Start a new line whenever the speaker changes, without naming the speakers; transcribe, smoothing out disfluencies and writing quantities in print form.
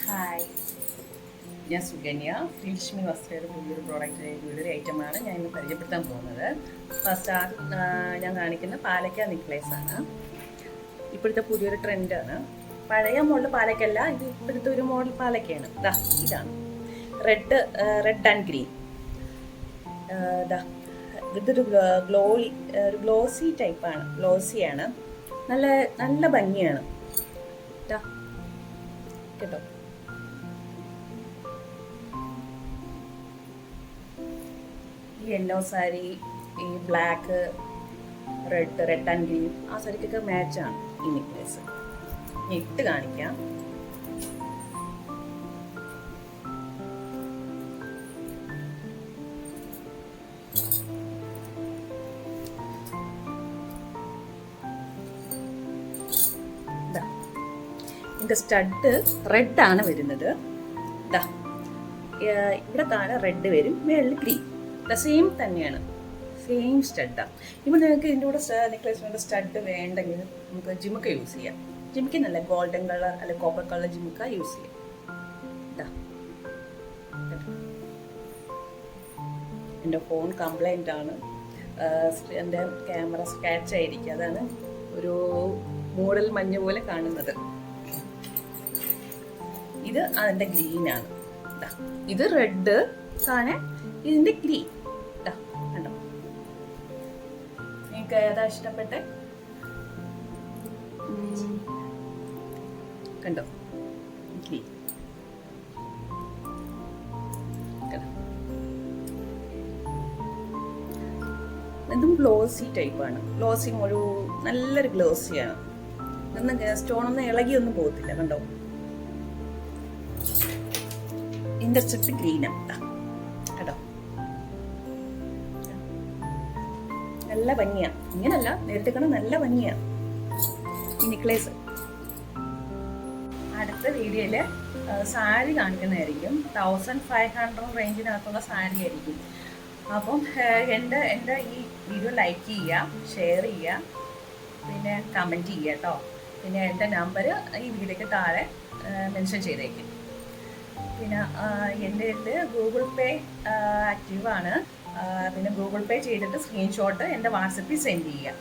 Hi, ഞാൻ സുകന്യ. ശ്രീലക്ഷ്മി വസ്ത്രയുടെ പുതിയൊരു പുതിയൊരു ഐറ്റമാണ് ഞാൻ ഇന്ന് പരിചയപ്പെടുത്താൻ പോകുന്നത്. ഫസ്റ്റ് ഞാൻ കാണിക്കുന്ന പാലക്ക നെക്ലേസ് ആണ്. ഇപ്പോഴത്തെ പുതിയൊരു ട്രെൻഡാണ്. പഴയ മോഡൽ പാലക്കല്ല, ഇത് ഇപ്പോഴത്തെ ഒരു മോഡൽ പാലക്കയാണ്. ഇതാണ് റെഡ് ആൻഡ് ഗ്രീൻ. ഇതൊരു ഒരു ഗ്ലോസി ടൈപ്പാണ്, ഗ്ലോസിയാണ്. നല്ല നല്ല ഭംഗിയാണ് കേട്ടോ. ഈ യെല്ലോ സാരി, ഈ ബ്ലാക്ക്, റെഡ് ആൻഡ് ഗ്രീൻ, ആ സാരിക്കൊക്കെ മാച്ചാണ് ഈ നെക്ലേസ്. ഇട്ട് കാണിക്കാം. ഇതിൻ്റെ സ്റ്റഡ് റെഡ് ആണ് വരുന്നത്. ഇവിടെ താഴെ റെഡ് വരും, മേളിൽ ഗ്രീൻ. സെയിം തന്നെയാണ്, സെയിം സ്റ്റഡാണ്. ഇപ്പോൾ നിങ്ങൾക്ക് ഇതിൻ്റെ കൂടെ നെക്ലേസിൻ്റെ സ്റ്റഡ് വേണ്ടെങ്കിൽ നമുക്ക് ജിമുക്ക യൂസ് ചെയ്യാം. ജിമുക്ക നല്ല ഗോൾഡൻ കളർ അല്ലെങ്കിൽ കോപ്പർ കളർ ജിമുക്ക യൂസ് ചെയ്യാം. എൻ്റെ ഫോൺ കംപ്ലൈൻ്റ് ആണ്, എൻ്റെ ക്യാമറ സ്കാച്ച് ആയിരിക്കും, അതാണ് ഒരു മൂടൽ മഞ്ഞ് പോലെ കാണുന്നത്. ഇത് അതിൻ്റെ ഗ്രീനാണ്. ഇത് റെഡ് ആണ്, ഇതിൻ്റെ ഗ്രീൻ. കണ്ടോ, നിങ്ങൾക്ക് ഏതാ ഇഷ്ടപ്പെട്ടെ? കണ്ടോ, ഗ്രീൻ. ഇതും ഗ്ലോസി ടൈപ്പാണ്. ഗ്ലോസി ഒരു നല്ലൊരു ഗ്ലോസിയാണ്. ഇതൊന്നും സ്റ്റോണൊന്നും ഇളകിയൊന്നും പോകത്തില്ല. കണ്ടോ, ഇതിൻ്റെ സ്ട്രിപ്പ് ഗ്രീനാണ് കേട്ടോ. നല്ല ഭംഗിയാണ്. ഇങ്ങനല്ല, നേരത്തെ കാണാൻ നല്ല ഭംഗിയാണ് ഈ നെക്ലേസ്. അടുത്ത വീഡിയോയില് സാരി കാണിക്കുന്നതായിരിക്കും. 1500 റേഞ്ചിനകത്തുള്ള സാരി ആയിരിക്കും. അപ്പം എൻ്റെ ഈ വീഡിയോ ലൈക്ക് ചെയ്യുക, ഷെയർ ചെയ്യുക, പിന്നെ കമൻറ്റ് ചെയ്യുക കേട്ടോ. പിന്നെ എൻ്റെ നമ്പർ ഈ വീഡിയോയ്ക്ക് താഴെ മെൻഷൻ ചെയ്തേക്കും. പിന്നെ എൻ്റെ ഇതിൽ ഗൂഗിൾ പേ ആക്റ്റീവാണ്. പിന്നെ ഗൂഗിൾ പേ ചെയ്തിട്ട് സ്ക്രീൻഷോട്ട് എൻ്റെ വാട്സപ്പിൽ സെൻഡ് ചെയ്യുക.